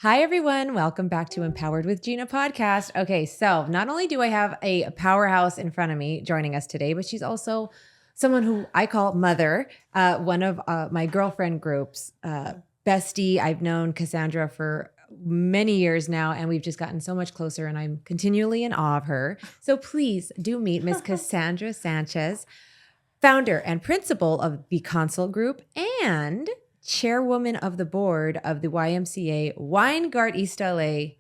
Hi, everyone. Welcome back to Empowered with Gina podcast. Okay, so not only do I have a powerhouse in front of me joining us today, but she's also someone who I call mother, one of my girlfriend groups, bestie. I've known Kassandra for many years now, and we've just gotten so much closer, and I'm continually in awe of her. So please do meet Miss Kassandra Sánchez, founder and principal of the Consult Group and chairwoman of the board of the YMCA Weingart East LA.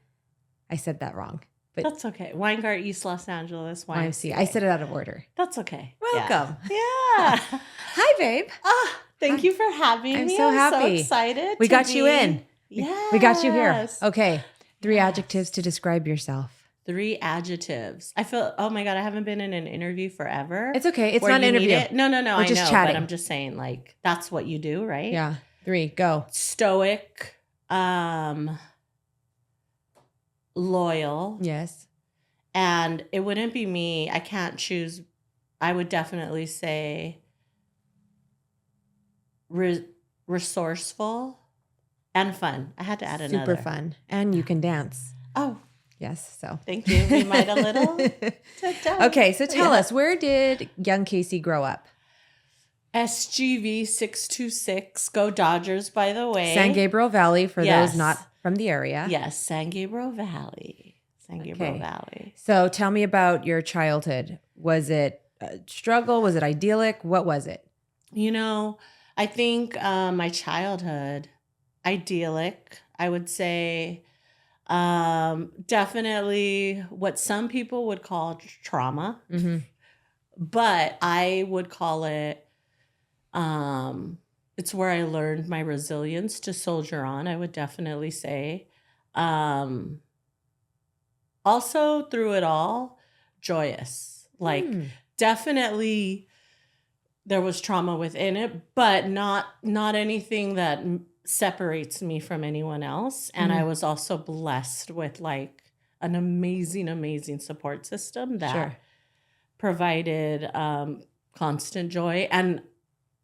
I said that wrong, but that's okay. Weingart East Los Angeles YMCA. I said it out of order. That's okay. Welcome. Yeah. Hi, babe. Thank you for having me. I'm so happy. So excited. We got you in. Yes. We got you here. Okay. 3 adjectives to describe yourself. 3 adjectives. I feel, oh my God, I haven't been in an interview forever. It's okay. It's not an interview. No, We're just chatting. But I'm just saying, like, that's what you do, right? Yeah. 3, go. Stoic, loyal. Yes. And it wouldn't be me. I can't choose. I would definitely say resourceful and fun. I had to add another. Super fun. And you can dance. Oh. Yes. So thank you. We might a little. Okay. So tell us, where did young Casey grow up? SGV 626. Go Dodgers, by the way. San Gabriel Valley, for those not from the area. Yes, San Gabriel Valley. Valley. So tell me about your childhood. Was it a struggle? Was it idyllic? What was it? You know, I think my childhood, idyllic, I would say definitely what some people would call trauma. Mm-hmm. But I would call it, it's where I learned my resilience to soldier on, I would definitely say. Also through it all, joyous. Like definitely there was trauma within it, but not anything that separates me from anyone else. And I was also blessed with like an amazing support system that provided constant joy and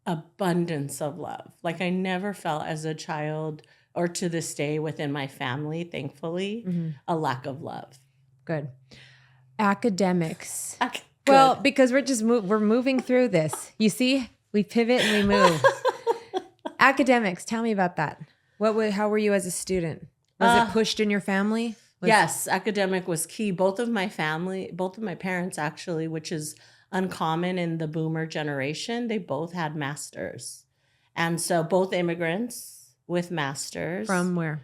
abundance of love. Like I never felt as a child or to this day within my family, thankfully, a lack of love. Good. Academics. Good. Well, because we're moving through this. You see, we pivot and we move. Academics. Tell me about that. How were you as a student? Was it pushed in your family? Yes, academic was key. Both of my parents actually, which is uncommon in the boomer generation, they both had masters. And so both immigrants with masters. From where?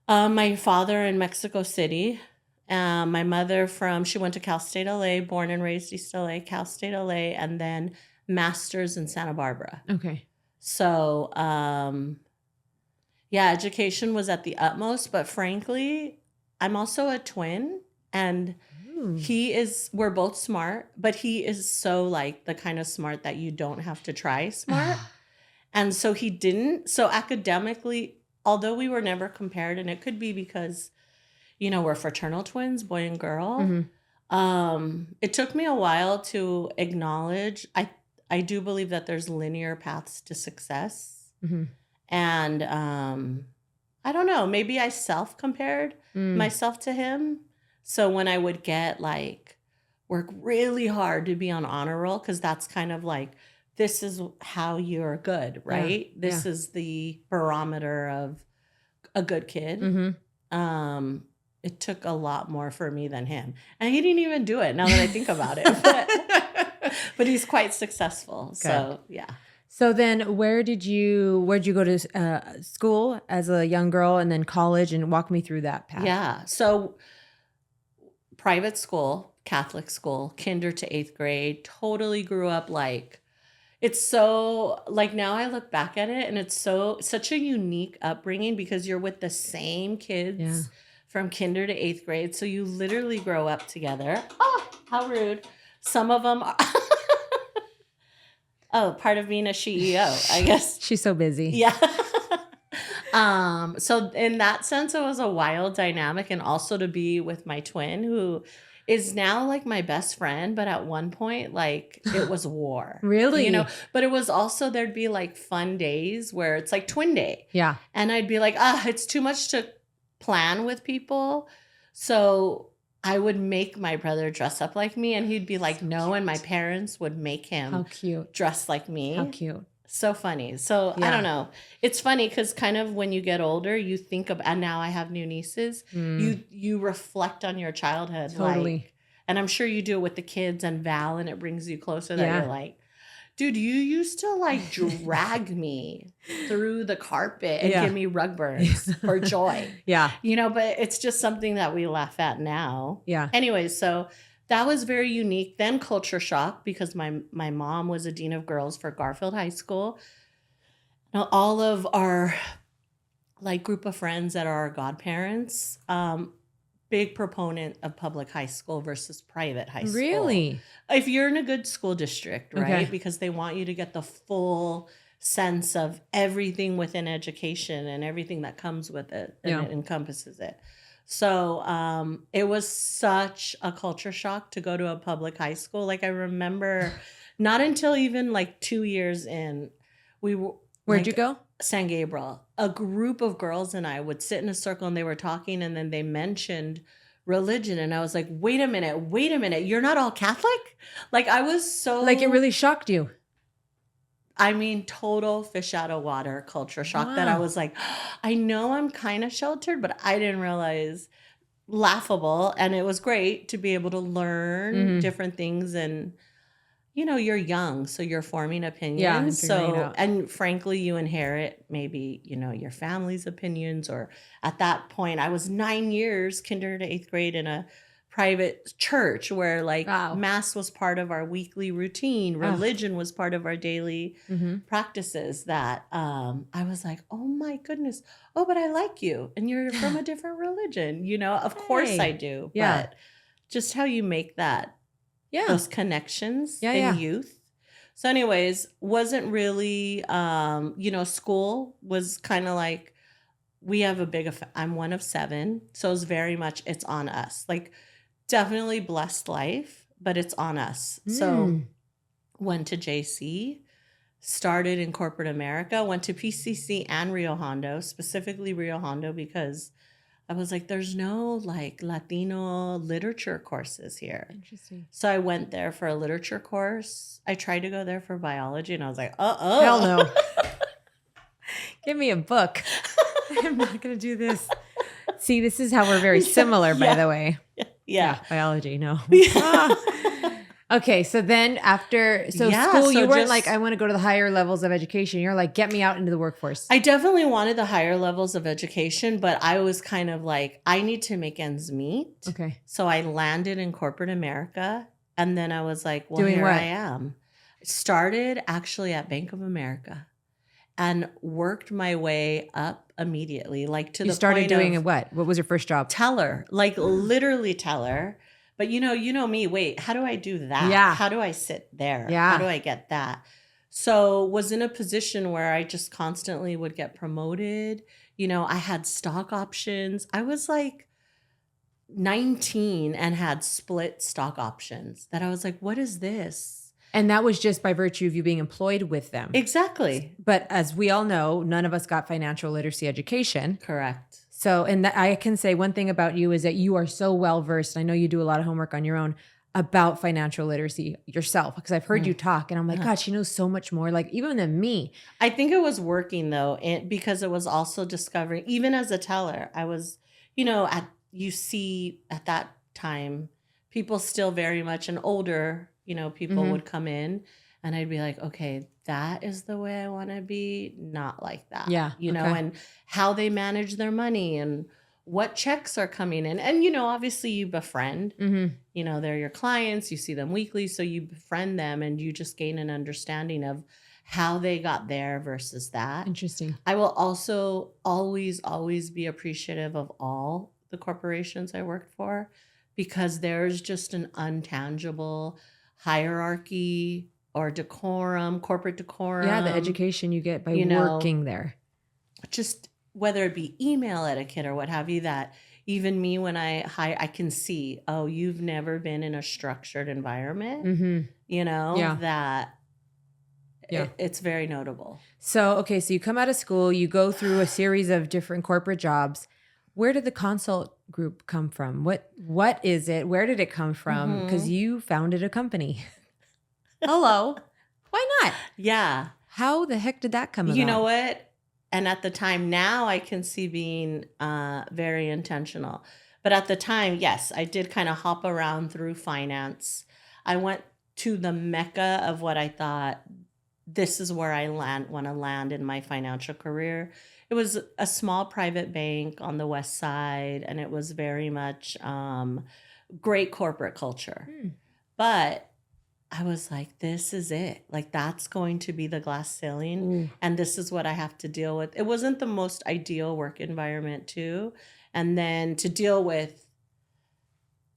My father in Mexico City. My mother she went to Cal State LA, born and raised East LA, Cal State LA, and then masters in Santa Barbara. Okay. So, education was at the utmost, but frankly, I'm also a twin and we're both smart, but he is so like the kind of smart that you don't have to try smart. And so he didn't. So academically, although we were never compared, and it could be because, you know, we're fraternal twins, boy and girl. It took me a while to acknowledge, I do believe that there's linear paths to success. And I don't know, maybe I self-compared myself to him. So when I would get like work really hard to be on honor roll, because that's kind of like, this is how you're good, right? This is the barometer of a good kid. It took a lot more for me than him. And he didn't even do it now that I think about it. But he's quite successful. Good. So, yeah. So then where'd you go to school as a young girl and then college, and walk me through that path? Yeah. So private school, Catholic school, kinder to 8th grade, totally grew up like, it's so like now I look back at it and it's such a unique upbringing because you're with the same kids from kinder to 8th grade. So you literally grow up together. Oh, how rude. Some of them are part of being a CEO, I guess. She's so busy. Yeah. So in that sense, it was a wild dynamic, and also to be with my twin, who is now like my best friend, but at one point, like it was war. Really? You know, but it was also, there'd be like fun days where it's like twin day. Yeah. And I'd be like, it's too much to plan with people. So I would make my brother dress up like me and he'd be like, no. And my parents would make him How cute. dress like me. How cute. So funny. So I don't know. It's funny because kind of when you get older, you think of, and now I have new nieces, you reflect on your childhood. Totally. Like, and I'm sure you do it with the kids and Val, and it brings you closer that you're like, dude, you used to like drag me through the carpet and give me rug burns for joy. Yeah. You know, but it's just something that we laugh at now. Yeah. Anyways, so that was very unique. Then culture shock because my mom was a dean of girls for Garfield High School. Now all of our like group of friends that are our godparents, big proponent of public high school versus private high school. Really? If you're in a good school district, right? Okay. Because they want you to get the full sense of everything within education and everything that comes with it and it encompasses it. So it was such a culture shock to go to a public high school. Like I remember not until even like 2 years in, we were. Where'd you go? San Gabriel. A group of girls and I would sit in a circle and they were talking and then they mentioned religion and I was like, wait a minute, you're not all Catholic? Like I was so... Like it really shocked you. I mean, total fish out of water culture shock that I was like, I know I'm kind of sheltered, but I didn't realize laughable. And it was great to be able to learn different things and... You know, you're young, so you're forming opinions. Yeah, so, and frankly, you inherit maybe, you know, your family's opinions. Or at that point, I was 9 years, kinder to 8th grade, in a private church where like mass was part of our weekly routine. Religion was part of our daily practices that I was like, oh my goodness. Oh, but I like you. And you're from a different religion. You know, of course I do. Yeah. But just how you make that. Those connections in youth. So anyways, wasn't really, you know, school was kind of like, we have a big, I'm one of 7. So it's very much, it's on us. Like definitely blessed life, but it's on us. So went to JC, started in corporate America, went to PCC and Rio Hondo, specifically Rio Hondo because I was like, there's no like Latino literature courses here. Interesting. So I went there for a literature course. I tried to go there for biology and I was like, uh-oh. Hell no. Give me a book. I'm not going to do this. See, this is how we're very similar, by the way. Yeah. Biology, no. Okay, so then after, school, you weren't like, I want to go to the higher levels of education. You're like, get me out into the workforce. I definitely wanted the higher levels of education, but I was kind of like, I need to make ends meet. Okay. So I landed in corporate America. And then I was like, well, Doing here what? I am. Started actually at Bank of America and worked my way up immediately. Like to the point of... You started doing what? What was your first job? Teller, like literally teller. But you know me, wait, how do I do that? Yeah. How do I sit there? Yeah. How do I get that? So was in a position where I just constantly would get promoted. You know, I had stock options. I was like 19 and had split stock options that I was like, what is this? And that was just by virtue of you being employed with them. Exactly. But as we all know, none of us got financial literacy education. Correct. So, and I can say one thing about you is that you are so well-versed. I know you do a lot of homework on your own about financial literacy yourself, because I've heard you talk and I'm like, God, she knows so much more, like even than me. I think it was working though, because it was also discovering, even as a teller, I was, you know, you see at that time, people still very much, and older, you know, people would come in and I'd be like, okay, that is the way I want to be, not like that. Yeah. You know, and how they manage their money and what checks are coming in. And, you know, obviously you befriend, you know, they're your clients, you see them weekly. So you befriend them and you just gain an understanding of how they got there versus that. Interesting. I will also always be appreciative of all the corporations I worked for, because there's just an untangible hierarchy or decorum, corporate decorum. Yeah, the education you get by working there. Just whether it be email etiquette or what have you, that even me when I can see, oh, you've never been in a structured environment, you know, that it's very notable. So, okay, so you come out of school, you go through a series of different corporate jobs. where did the consult group come from? What is it? Where did it come from? Because you founded a company. Hello. Why not? Yeah. How the heck did that come about? You know what? And at the time, now I can see being very intentional. But at the time, yes, I did kind of hop around through finance. I went to the mecca of what I thought, this is where I want to land in my financial career. It was a small private bank on the west side, and it was very much great corporate culture. But I was like, this is it. Like, that's going to be the glass ceiling. And this is what I have to deal with. It wasn't the most ideal work environment, too. And then to deal with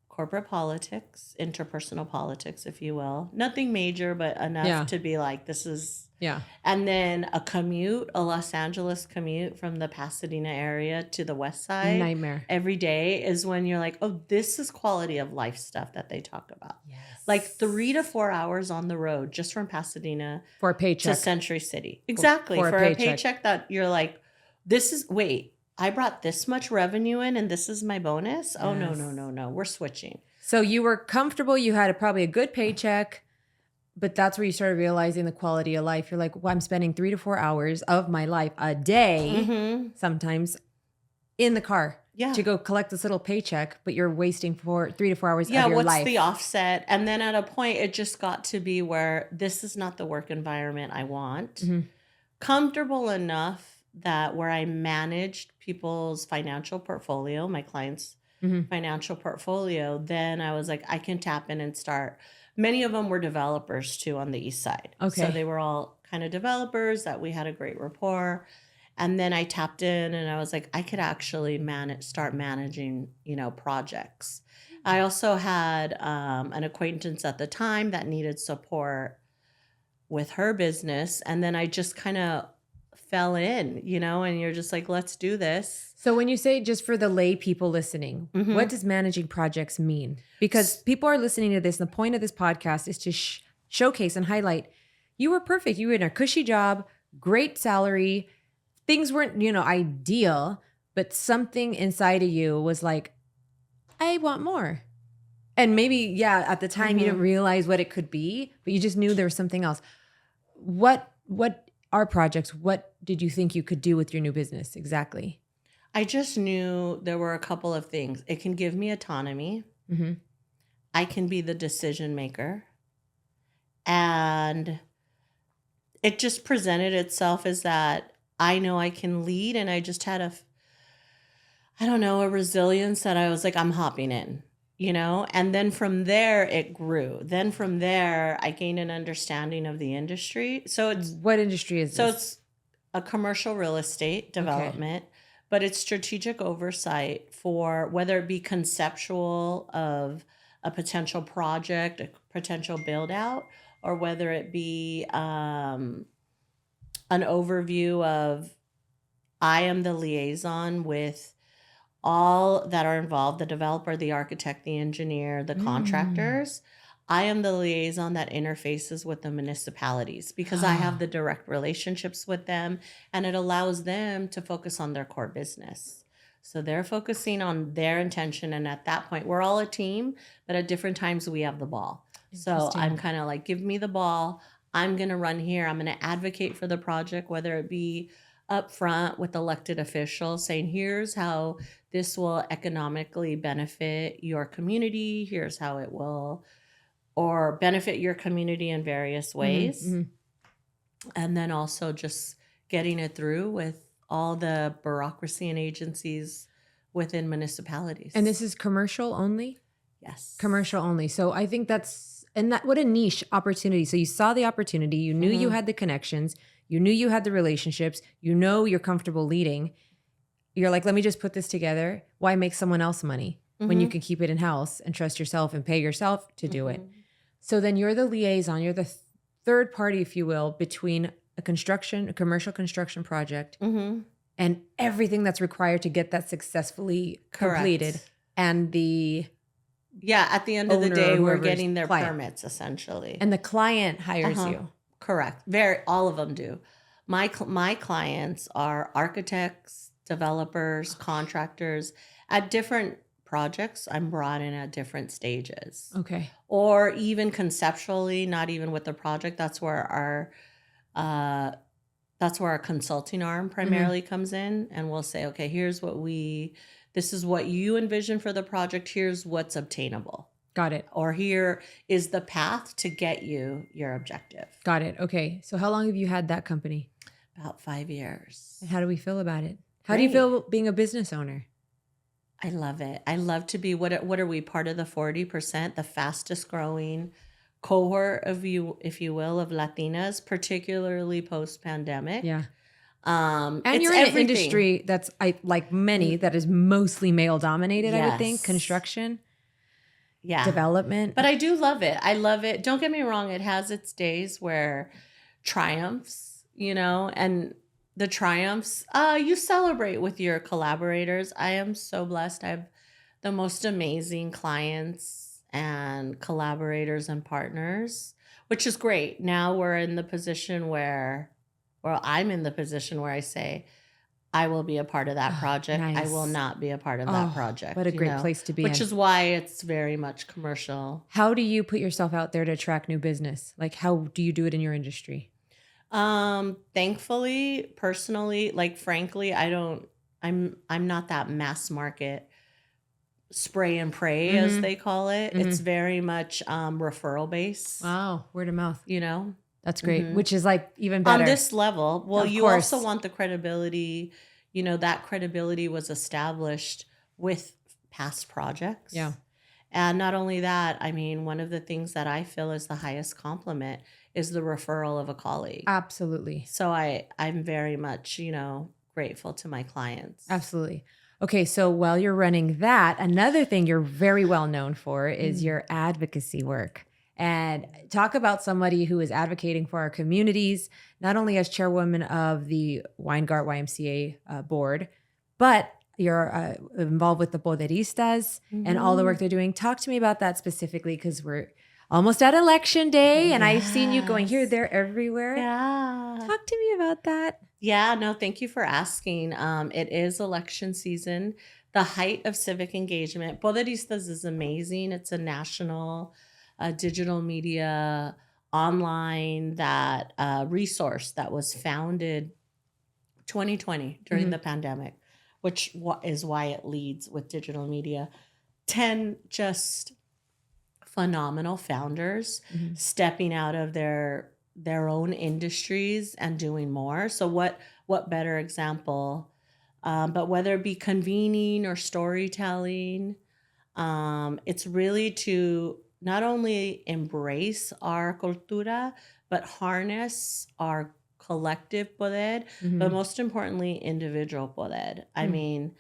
corporate politics, interpersonal politics, if you will. Nothing major, but enough to be like, this is. Yeah. And then a Los Angeles commute from the Pasadena area to the west side. Nightmare. Every day is when you're like, oh, this is quality of life stuff that they talk about. Yes. Like 3 to 4 hours on the road just from Pasadena for a paycheck to Century City. Exactly. For a paycheck that you're like, I brought this much revenue in and this is my bonus. Oh, no. We're switching. So you were comfortable. You had probably a good paycheck, but that's where you started realizing the quality of life. You're like, well, I'm spending 3 to 4 hours of my life a day, sometimes in the car to go collect this little paycheck, but you're wasting 3 to 4 hours of your life. Yeah, what's the offset? And then at a point, it just got to be where this is not the work environment I want. Comfortable enough that where I managed people's financial portfolio, my clients' financial portfolio, then I was like, I can tap in and start. Many of them were developers too on the east side. Okay. So they were all kind of developers that we had a great rapport. And then I tapped in and I was like, I could actually start managing, projects. I also had an acquaintance at the time that needed support with her business. And then I just kind of fell in, and you're just like, let's do this. So when you say, just for the lay people listening, what does managing projects mean? Because people are listening to this, and the point of this podcast is to showcase and highlight, you were perfect. You were in a cushy job, great salary. Things weren't, ideal, but something inside of you was like, I want more. And maybe, at the time you didn't realize what it could be, but you just knew there was something else. What are projects? What did you think you could do with your new business exactly? I just knew there were a couple of things. It can give me autonomy. I can be the decision maker. And it just presented itself as that I know I can lead, and I just had a resilience that I was like, I'm hopping in, and then from there it grew. Then from there I gained an understanding of the industry. So what industry is this? So it's a commercial real estate development, but it's strategic oversight for whether it be conceptual of a potential project, a potential build out, or whether it be an overview of, I am the liaison with all that are involved, the developer, the architect, the engineer, the contractors. I am the liaison that interfaces with the municipalities because I have the direct relationships with them, and it allows them to focus on their core business. So they're focusing on their intention, and at that point, we're all a team, but at different times we have the ball. So I'm kind of like, give me the ball. I'm going to run here. I'm going to advocate for the project, whether it be up front with elected officials saying, here's how this will economically benefit your community. Here's how it will, or benefit your community in various ways. And then also just getting it through with all the bureaucracy and agencies within municipalities. And this is commercial only? Yes. Commercial only. So I think what a niche opportunity. So you saw the opportunity, you knew you had the connections, you knew you had the relationships, you're comfortable leading. You're like, let me just put this together. Why make someone else money when you can keep it in-house and trust yourself and pay yourself to do it? So then you're the liaison, you're the third party, if you will, between a commercial construction project and everything that's required to get that successfully completed. And at the end of the day, we're getting their client. Permits essentially. And the client hires you. Correct. All of them do. My clients are architects, developers, contractors at different projects. I'm brought in at different stages. Okay. Or even conceptually, not even with the project. Uh, that's where our consulting arm primarily comes in, and we'll say, okay, this is what you envision for the project. Here's what's obtainable. Got it. Or here is the path to get you your objective. Got it. Okay. So how long have you had that company? About 5 years. And how do we feel about it? How do you feel being a business owner? I love it. I love to be, what are we, part of the 40%, the fastest growing cohort of you, if you will, of Latinas, particularly post-pandemic. Yeah. And you're in an industry that's like many that is mostly male dominated, I would think. Yes. Construction. Yeah. Development. But I do love it. I love it. Don't get me wrong. It has its days where triumphs, and the triumphs, you celebrate with your collaborators. I am so blessed. I have the most amazing clients and collaborators and partners, which is great. Now we're in the position I'm in the position where I say, I will be a part of that project. Nice. I will not be a part of that project. What a great place to be Which in. is why it's very much commercial. How do you put yourself out there to attract new business? Like, how do you do it in your industry? Thankfully, personally, like frankly, I'm not that mass market spray and pray as they call it. It's very much referral based. Wow, word of mouth. That's great, which is like even better. On this level. Well, Of you course. also want the credibility. That credibility was established with past projects. Yeah. And not only that, I mean, one of the things that I feel is the highest compliment is the referral of a colleague. Absolutely. So I'm very much, grateful to my clients. Absolutely. Okay, so while you're running that, another thing you're very well known for is your advocacy work. And talk about somebody who is advocating for our communities, not only as chairwoman of the Weingart YMCA board, but you're involved with the Poderistas and all the work they're doing. Talk to me about that specifically, because we're almost at election day and I've seen you going here, there, everywhere. Yeah. Talk to me about that. Yeah, no, thank you for asking. It is election season, the height of civic engagement. Poderistas is amazing. It's a national digital media online resource that was founded 2020 during the pandemic, which is why it leads with digital media. 10 just phenomenal founders stepping out of their own industries and doing more. So what better example? But whether it be convening or storytelling, it's really to not only embrace our cultura, but harness our collective poder, but most importantly, individual poder. I mean,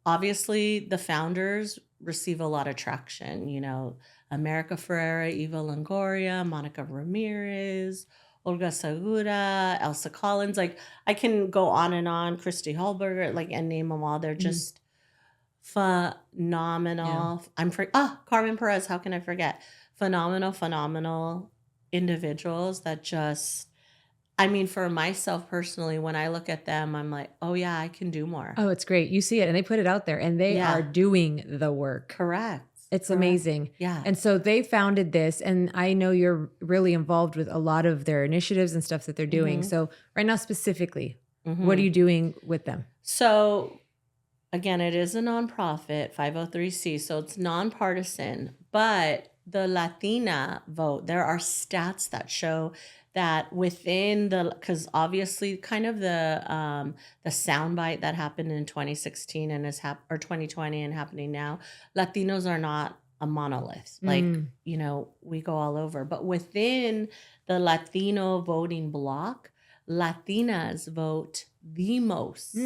obviously the founders receive a lot of traction, America Ferrera, Eva Longoria, Monica Ramirez, Olga Segura, Elsa Collins, like I can go on and on, Christy Hallberger, and name them all. They're just phenomenal. Yeah. Carmen Perez, how can I forget? Phenomenal individuals that just, for myself personally, when I look at them, I'm like, oh yeah, I can do more. Oh, it's great. You see it and they put it out there and they are doing the work. Correct. It's amazing. Yeah. And so they founded this, and I know you're really involved with a lot of their initiatives and stuff that they're doing. So right now specifically, what are you doing with them? So again, it is a nonprofit, 503c, so it's nonpartisan, but the Latina vote, there are stats that show that within because obviously kind of the soundbite that happened in 2016 and or 2020 and happening now, Latinos are not a monolith. We go all over. But within the Latino voting bloc, Latinas vote the most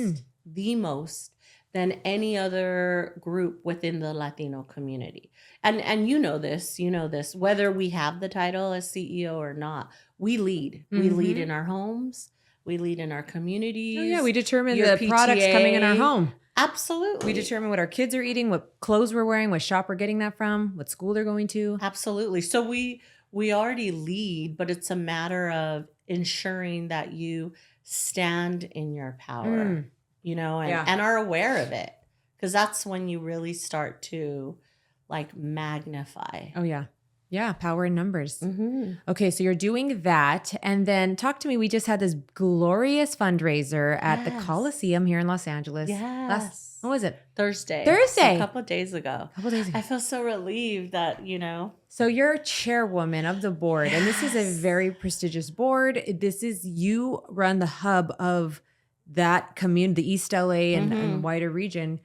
than any other group within the Latino community. And you know this, whether we have the title as CEO or not, we lead. We lead in our homes. We lead in our communities. Oh yeah, we determine Your the products coming in our PTA. home. Absolutely. We determine what our kids are eating, what clothes we're wearing, what shop we're getting that from, what school they're going to. Absolutely. So we already lead, but it's a matter of ensuring that you stand in your power. and are aware of it. Because that's when you really start to like magnify. Oh, yeah. Yeah. Power in numbers. Mm-hmm. Okay. So you're doing that. And then talk to me. We just had this glorious fundraiser at the Coliseum here in Los Angeles. Yes. When was it? Thursday. A couple of days ago. I feel so relieved that, So you're chairwoman of the board, and this is a very prestigious board. This is, you run the hub of that community, the East LA and wider region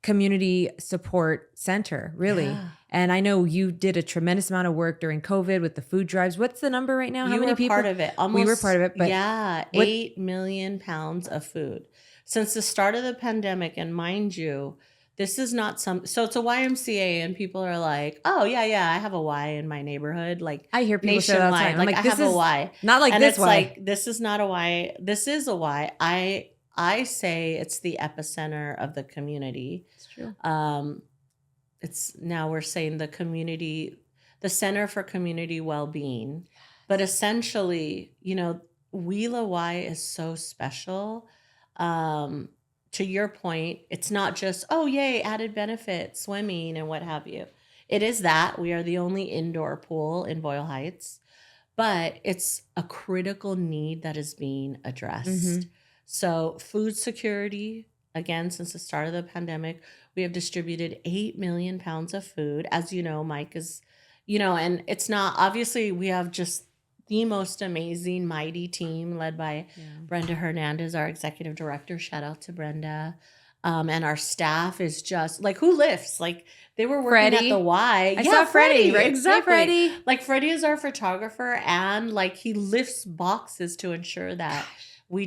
community support center, really. Yeah. And I know you did a tremendous amount of work during COVID with the food drives. What's the number right now? How many people? Part of it. We were part of it. But 8 million pounds of food since the start of the pandemic. And mind you, this is not so it's a YMCA, and people are like, oh, yeah, I have a Y in my neighborhood. Like, I hear people say that all the time. Like, I have a Y. Not like and this it's Y. Like, this is not a Y. This is a Y. I say it's the epicenter of the community. It's true. Now we're saying the Center for Community Well-Being. But essentially, Wheela Y is so special. To your point, it's not just, oh, yay, added benefits, swimming and what have you. It is that. We are the only indoor pool in Boyle Heights. But it's a critical need that is being addressed. Mm-hmm. So food security, again, since the start of the pandemic, we have distributed 8 million pounds of food. As you know, Mike is, and it's not, obviously we have just the most amazing, mighty team led by Brenda Hernandez, our executive director. Shout out to Brenda. And our staff is just like, who lifts? Like, they were working at the Y. I saw Freddie, right? Exactly. Hey, Freddie. Like, Freddie is our photographer, and like, he lifts boxes to ensure that we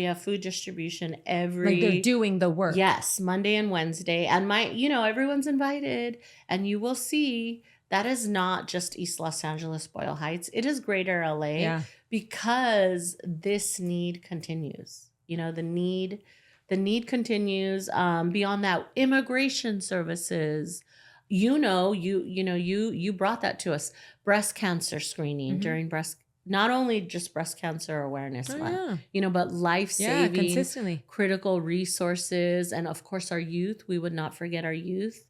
have food distribution every. Like, they're doing the work. Yes, Monday and Wednesday. And everyone's invited, and you will see that is not just East Los Angeles, Boyle Heights. It is greater LA because this need continues. The need continues. Beyond that, immigration services. You brought that to us. Breast cancer screening during not only just breast cancer awareness month, but life-saving, consistently critical resources, and of course our youth. We would not forget our youth.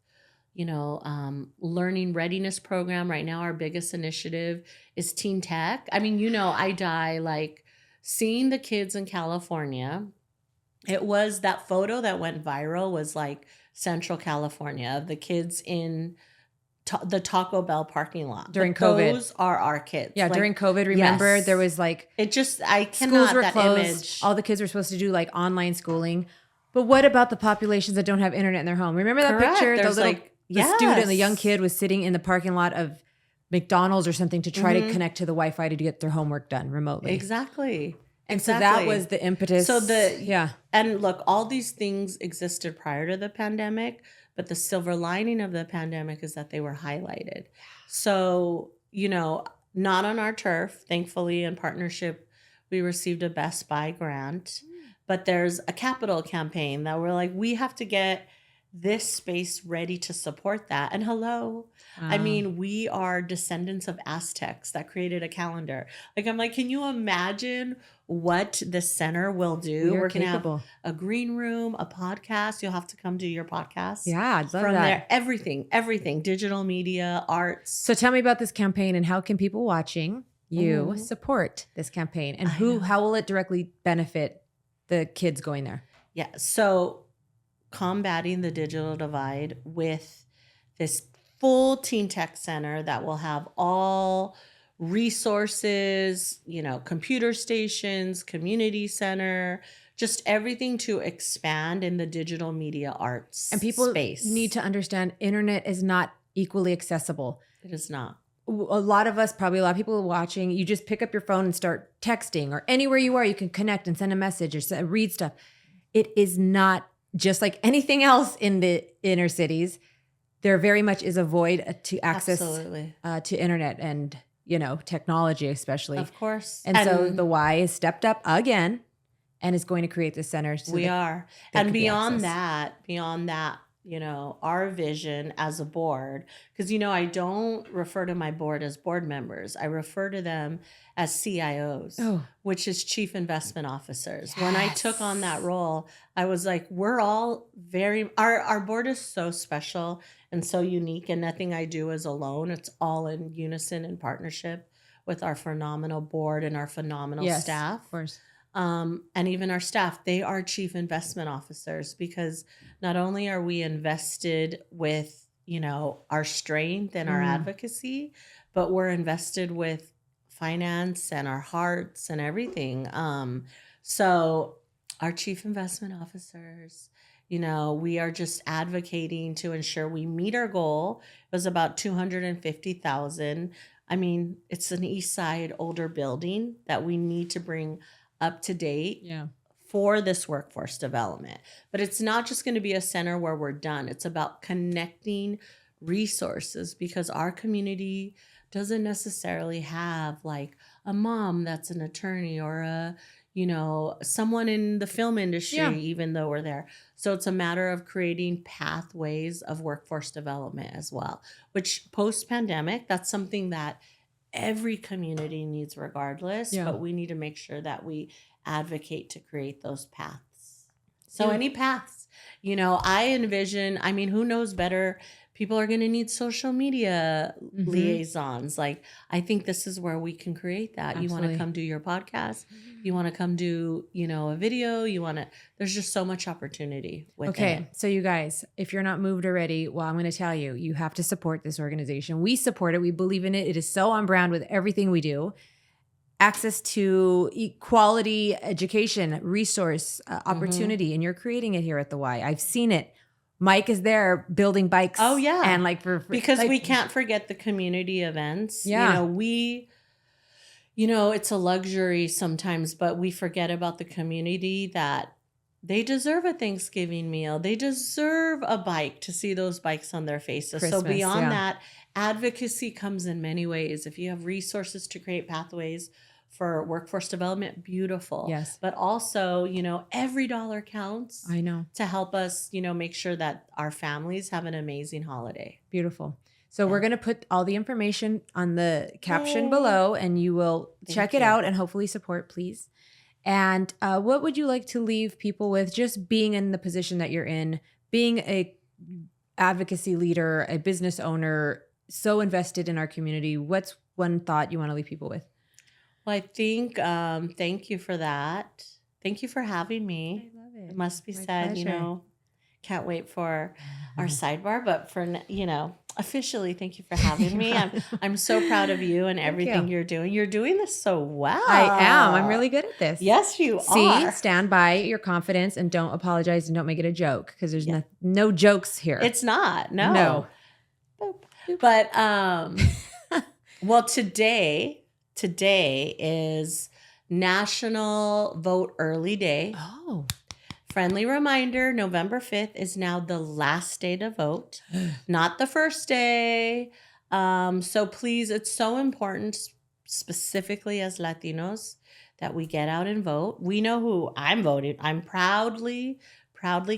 Learning readiness program. Right now, our biggest initiative is Teen Tech. I mean, I die like seeing the kids in California. It was that photo that went viral was like Central California of the kids in the Taco Bell parking lot during COVID. Those are our kids. Yeah, during COVID, remember there was like I cannot. Schools were that closed. Image. All the kids were supposed to do like online schooling. But what about the populations that don't have internet in their home? Remember that picture? There's the student, the young kid was sitting in the parking lot of McDonald's or something to try to connect to the Wi-Fi to get their homework done remotely. Exactly. And so that was the impetus. And look, all these things existed prior to the pandemic, but the silver lining of the pandemic is that they were highlighted. So, not on our turf, thankfully, in partnership, we received a Best Buy grant, but there's a capital campaign that we're like, we have to get this space ready to support that. And I mean, we are descendants of Aztecs that created a calendar. Like, I'm like, can you imagine what the center will do? We're going to have a green room, a podcast. You'll have to come do your podcast. Yeah, I'd love From that. there, everything, digital media, arts. So tell me about this campaign and how can people watching you support this campaign, and how will it directly benefit the kids going there? Yeah. So combating the digital divide with this full Teen Tech Center that will have all resources, computer stations, community center, just everything to expand in the digital media arts and people space. Need to understand internet is not equally accessible. It is not. A lot of us, probably a lot of people watching, you just pick up your phone and start texting, or anywhere you are, you can connect and send a message or read stuff. It is not just like anything else in the inner cities. There very much is a void to access to internet and, technology especially. Of course. And so the Y has stepped up again and is going to create this center. So we are. And beyond that, our vision as a board, because I don't refer to my board as board members. I refer to them as CIOs, which is chief investment officers. When I took on that role, I was like, we're all our board is so special and so unique, and nothing I do is alone. It's all in unison and partnership with our phenomenal board and our phenomenal staff. Of course. And even our staff, they are chief investment officers, because not only are we invested with, our strength and our advocacy, but we're invested with finance and our hearts and everything. So our chief investment officers, we are just advocating to ensure we meet our goal. It was about 250,000. I mean, it's an East Side older building that we need to bring up to date for this workforce development. But it's not just going to be a center where we're done. It's about connecting resources, because our community doesn't necessarily have like a mom that's an attorney or a someone in the film industry, even though we're there. So it's a matter of creating pathways of workforce development as well, which post-pandemic, that's something that every community needs regardless, but we need to make sure that we advocate to create those paths. So any paths, I envision, who knows better? People are going to need social media liaisons. Like, I think this is where we can create that. Absolutely. You want to come do your podcast? You want to come do, a video? There's just so much opportunity with it. So you guys, if you're not moved already, well, I'm going to tell you, you have to support this organization. We support it. We believe in it. It is so on brand with everything we do. Access to equality, education, resource, opportunity, and you're creating it here at the Y. I've seen it. Mike is there building bikes. Oh yeah, and because we can't forget the community events. Yeah, it's a luxury sometimes, but we forget about the community, that they deserve a Thanksgiving meal. They deserve a bike, to see those bikes on their faces. Christmas, so beyond that, advocacy comes in many ways. If you have resources to create pathways for workforce development, beautiful. Yes. But also, every dollar counts. I know. To help us, make sure that our families have an amazing holiday. Beautiful. So we're going to put all the information on the caption below, and you will check it out and hopefully support, please. And what would you like to leave people with, just being in the position that you're in, being a advocacy leader, a business owner, so invested in our community? What's one thought you want to leave people with? Well, I think, thank you for that. Thank you for having me. I love it. It must be My said, pleasure. Can't wait for our sidebar, but for, officially, thank you for having me. I'm so proud of you and everything you're doing. You're doing this so well. I am. I'm really good at this. Yes, you are. See, stand by your confidence and don't apologize and don't make it a joke, because there's no jokes here. It's not. No. Boop. But, well, today is National Vote Early Day. Oh. Friendly reminder, November 5th is now the last day to vote, not the first day. So please, it's so important, specifically as Latinos, that we get out and vote. We know who I'm voting. I'm proudly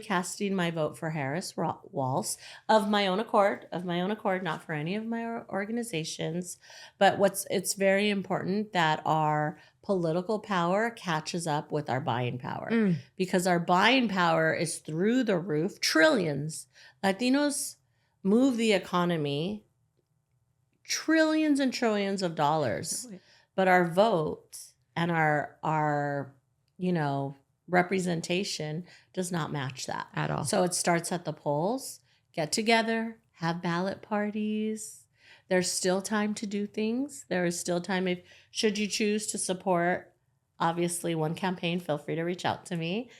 casting my vote for Harris Walz of my own accord, not for any of my organizations. But it's very important that our political power catches up with our buying power, because our buying power is through the roof. Trillions. Latinos move the economy, trillions and trillions of dollars. But our vote and our representation does not match that at all. So it starts at the polls. Get together, have ballot parties. There's still time to do things. There is still time. Should you choose to support, obviously, one campaign, feel free to reach out to me.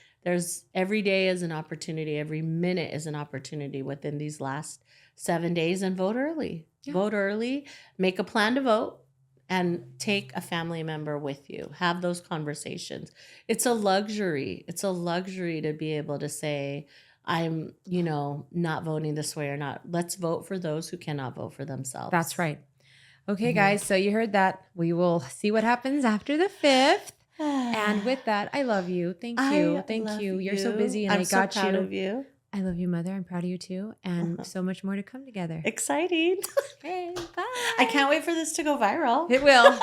Every day is an opportunity. Every minute is an opportunity within these last 7 days, and vote early. Yeah. Vote early. Make a plan to vote. And take a family member with you. Have those conversations. It's a luxury. It's a luxury to be able to say, I'm, not voting this way or not. Let's vote for those who cannot vote for themselves. That's right. Okay, guys. So you heard that. We will see what happens after the 5th. And with that, I love you. Thank you. Thank you. You're so busy, and I got so proud of you. I love you, Mother. I'm proud of you too. And so much more to come together. Exciting. Okay, bye. I can't wait for this to go viral. It will.